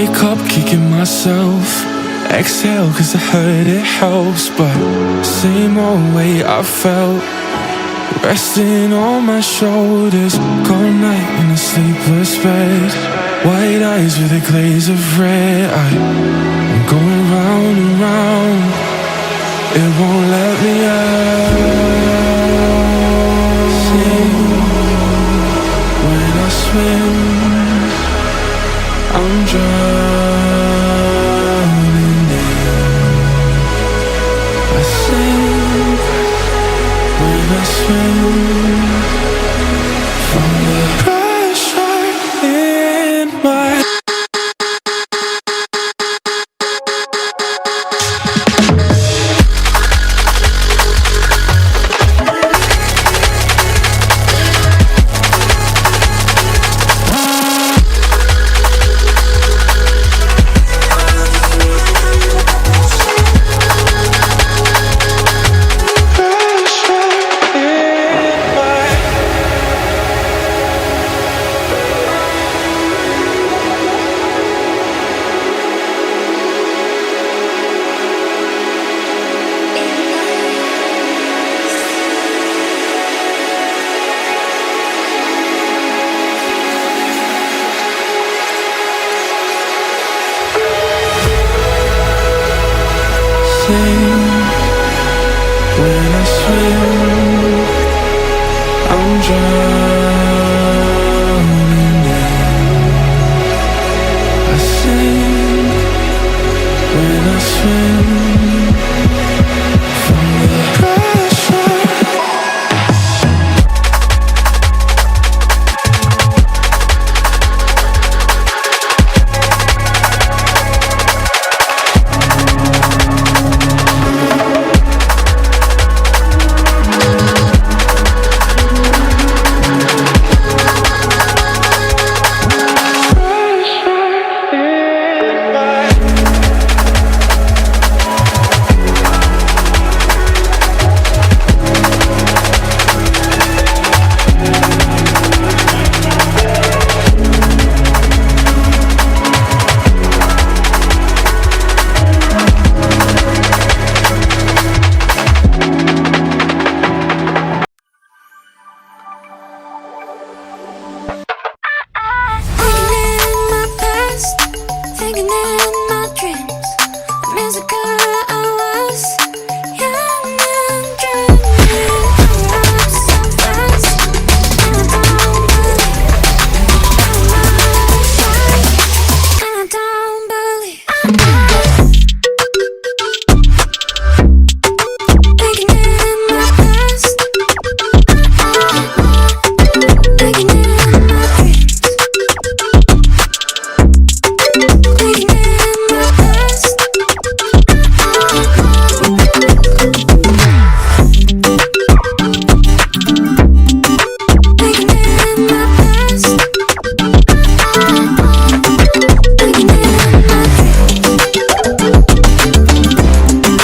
wake up kicking myself. Exhale cause I heard it helps. But same old way I felt, resting on my shoulders. Cold night in a sleepless bed, white eyes with a glaze of red. I'm going round and round, it won't let me out. Sing when I swim, I'm drowning.